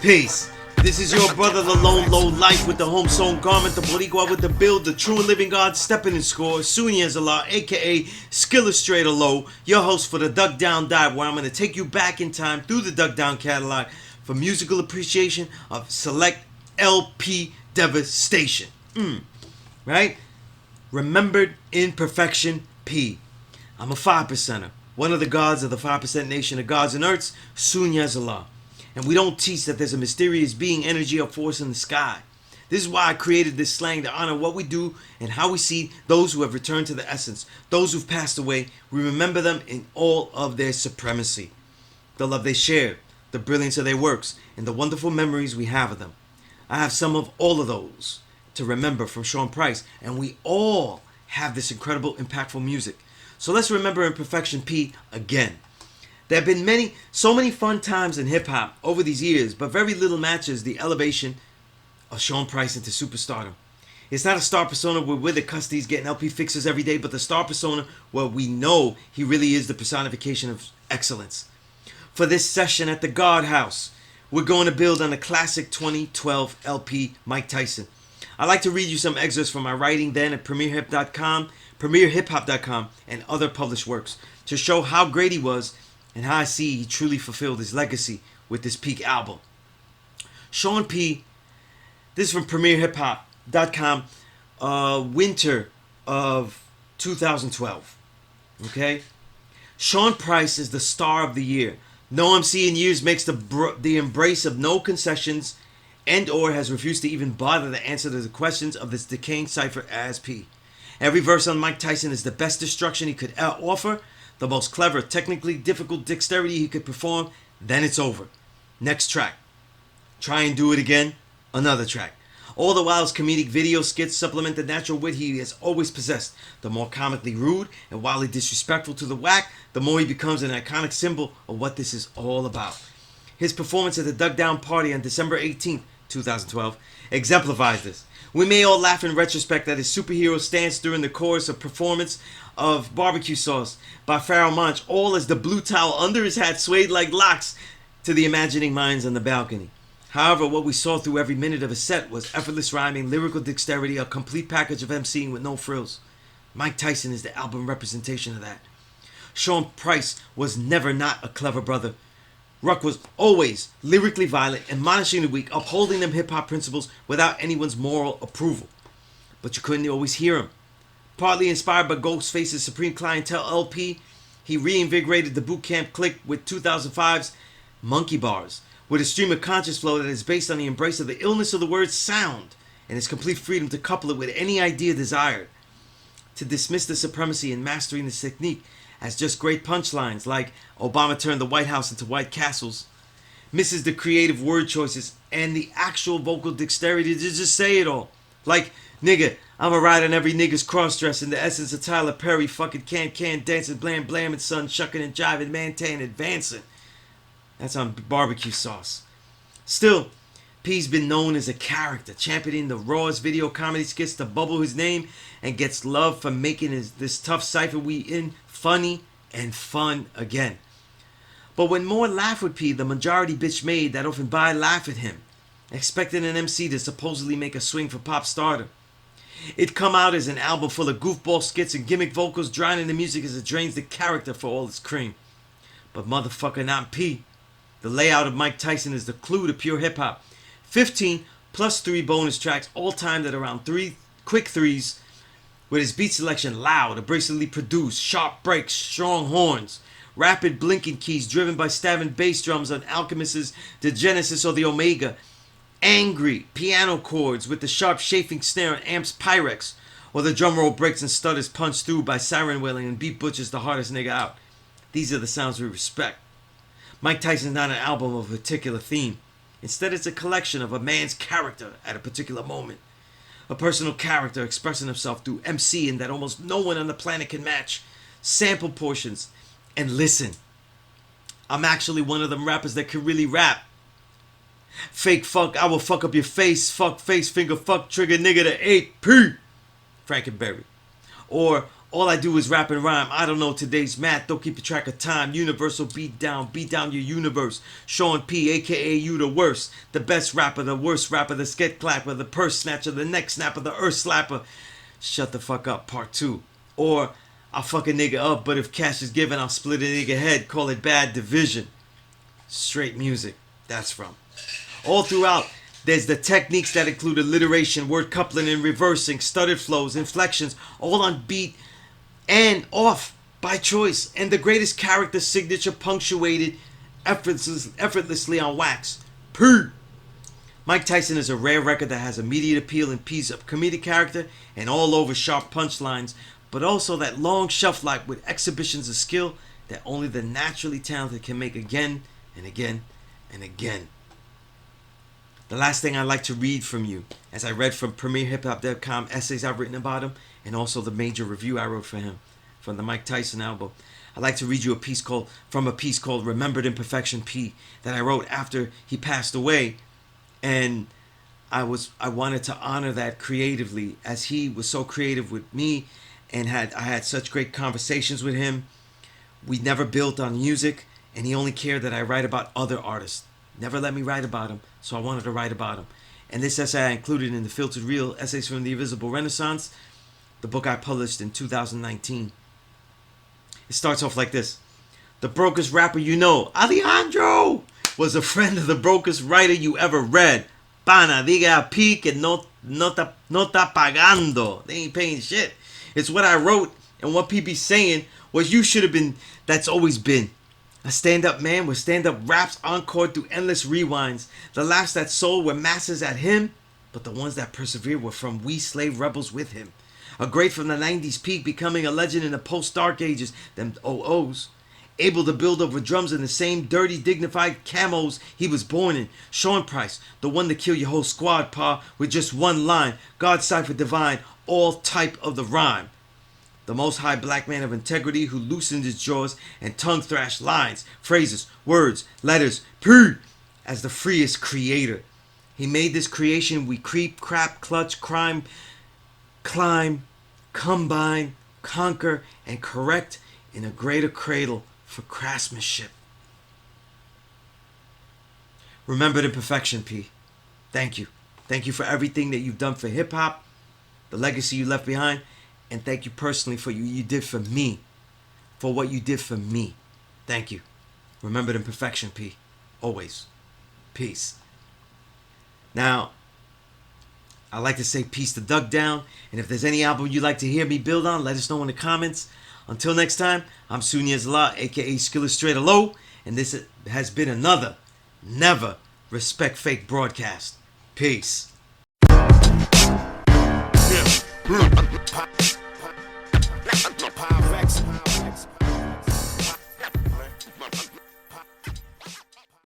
Peace. This is your brother, the lone low life with the home sewn garment, the Boricua with the build, the true and living God stepping in score, Sunez, aka Skillustrator Low, your host for the Duck Down Dive, where I'm going to take you back in time through the Duck Down catalog for musical appreciation of select LP devastation. Right? Remembered imperfection P. I'm a 5%er, one of the gods of the 5% nation of gods and earths, Sunez. And we don't teach that there's a mysterious being, energy, or force in the sky. This is why I created this slang to honor what we do and how we see those who have returned to the essence. Those who've passed away, we remember them in all of their supremacy. The love they shared, the brilliance of their works, and the wonderful memories we have of them. I have some of all of those to remember from Sean Price, and we all have this incredible, impactful music. So let's remember Imperfection P again. There have been so many fun times in hip-hop over these years, but very little matches the elevation of Sean Price into superstardom. It's not a star persona where we're the custies getting LP fixes every day, but the star persona where we know he really is the personification of excellence. For this session at the Guard House, we're going to build on the classic 2012 LP Mike Tyson. I'd like to read you some excerpts from my writing then at premierhiphop.com, and other published works to show how great he was and how I see he truly fulfilled his legacy with this peak album. Sean P. This is from premierhiphop.com, winter of 2012. Okay? Sean Price is the star of the year. No MC in years makes the embrace of no concessions and or has refused to even bother to answer the questions of this decaying cipher as P. Every verse on Mike Tyson is the best destruction he could offer, the most clever, technically difficult dexterity he could perform, then it's over. Next track. Try and do it again, another track. All the while his comedic video skits supplement the natural wit he has always possessed. The more comically rude and wildly disrespectful to the whack, the more he becomes an iconic symbol of what this is all about. His performance at the Duck Down Party on December 18th, 2012, exemplifies this. We may all laugh in retrospect at his superhero stance during the chorus of performance of Barbecue Sauce by Pharoah Monch, all as the blue towel under his hat swayed like locks to the imagining minds on the balcony. However, what we saw through every minute of his set was effortless rhyming, lyrical dexterity, a complete package of MCing with no frills. Mike Tyson is the album representation of that. Sean Price was never not a clever brother. Ruck was always lyrically violent, admonishing the weak, upholding them hip-hop principles without anyone's moral approval. But you couldn't always hear him. Partly inspired by Ghostface's Supreme Clientele LP, he reinvigorated the boot camp clique with 2005's Monkey Bars, with a stream of conscious flow that is based on the embrace of the illness of the word sound and his complete freedom to couple it with any idea desired. To dismiss the supremacy in mastering this technique as just great punchlines like Obama turned the White House into White Castles, misses the creative word choices and the actual vocal dexterity to just say it all. Like, nigga, I'm a ride on every nigga's cross-dress in the essence of Tyler Perry, fucking can, dancing, blam, and son, shucking and jiving, man-tan, advancing. That's on Barbecue Sauce. Still, P's been known as a character, championing the rawest video comedy skits to bubble his name and gets love for making this tough cipher we in funny and fun again. But when more laugh with P, the majority bitch made that often buy laugh at him, expecting an MC to supposedly make a swing for pop stardom. It come out as an album full of goofball skits and gimmick vocals, drowning the music as it drains the character for all its cream. But motherfucker, not P. The layout of Mike Tyson is the clue to pure hip-hop. 15 plus 3 bonus tracks, all timed at around 3 quick threes, with his beat selection loud, abrasively produced, sharp breaks, strong horns, rapid blinking keys driven by stabbing bass drums on Alchemist's The Genesis or the Omega, angry piano chords with the sharp chafing snare on Amp's Pyrex, or the drum roll breaks and stutters punched through by siren wailing and beat butchers the hardest nigga out. These are the sounds we respect. Mike Tyson's not an album of a particular theme. Instead, it's a collection of a man's character at a particular moment. A personal character expressing himself through MCing that almost no one on the planet can match. Sample portions. And listen, I'm actually one of them rappers that can really rap. Fake fuck, I will fuck up your face. Fuck face, finger, fuck, trigger, nigga, the 8P. Frankenberry. Or All I do is rap and rhyme. I don't know today's math. Don't keep a track of time. Universal beat down your universe. Sean P, aka you the worst. The best rapper, the worst rapper, the skit clapper, the purse snatcher, the neck snapper, the earth slapper. Shut the fuck up, part 2. Or I'll fuck a nigga up, but if cash is given, I'll split a nigga head. Call it bad division. Straight music. That's from. All throughout, there's the techniques that include alliteration, word coupling and reversing, stuttered flows, inflections, all on beat and off by choice, and the greatest character signature punctuated effortlessly on wax. P. Mike Tyson is a rare record that has immediate appeal and piece of comedic character and all over sharp punchlines, but also that long shelf life with exhibitions of skill that only the naturally talented can make again and again and again. The last thing I'd like to read from you, as I read from PremierHipHop.com essays I've written about him, and also the major review I wrote for him from the Mike Tyson album. I'd like to read you a piece called Remembered Imperfection P that I wrote after he passed away, and I wanted to honor that creatively, as he was so creative with me, and I had such great conversations with him. We never built on music, and he only cared that I write about other artists. Never let me write about him, so I wanted to write about him. And this essay I included in the Filtered Reel, Essays from the Invisible Renaissance, the book I published in 2019. It starts off like this. The brokest rapper you know, Alejandro, was a friend of the brokest writer you ever read. Pana, diga a P que no está pagando. They ain't paying shit. It's what I wrote, and what P be saying was you should have been, that's always been. A stand-up man with stand-up raps encored through endless rewinds. The laughs that sold were masses at him, but the ones that persevered were from we slave rebels with him. A great from the 90s peak, becoming a legend in the post-dark ages, them OOs. Able to build over drums in the same dirty, dignified camos he was born in. Sean Price, the one to kill your whole squad, pa, with just one line. God cipher divine, all type of the rhyme. The most high black man of integrity who loosened his jaws and tongue thrashed lines, phrases, words, letters, P, as the freest creator. He made this creation we creep, crap, clutch, crime, climb, combine, conquer, and correct in a greater cradle for craftsmanship. Remembered Imperfection, P. Thank you. Thank you for everything that you've done for hip-hop, the legacy you left behind, and thank you personally for you did for me, for what you did for me. Thank you. Remembered Imperfection, P. Always. Peace. Now, I like to say peace to Doug Down, and if there's any album you'd like to hear me build on, let us know in the comments. Until next time, I'm Sunez, aka Skillustrator Low, and this has been another Never Respect Fake broadcast. Peace. Yeah.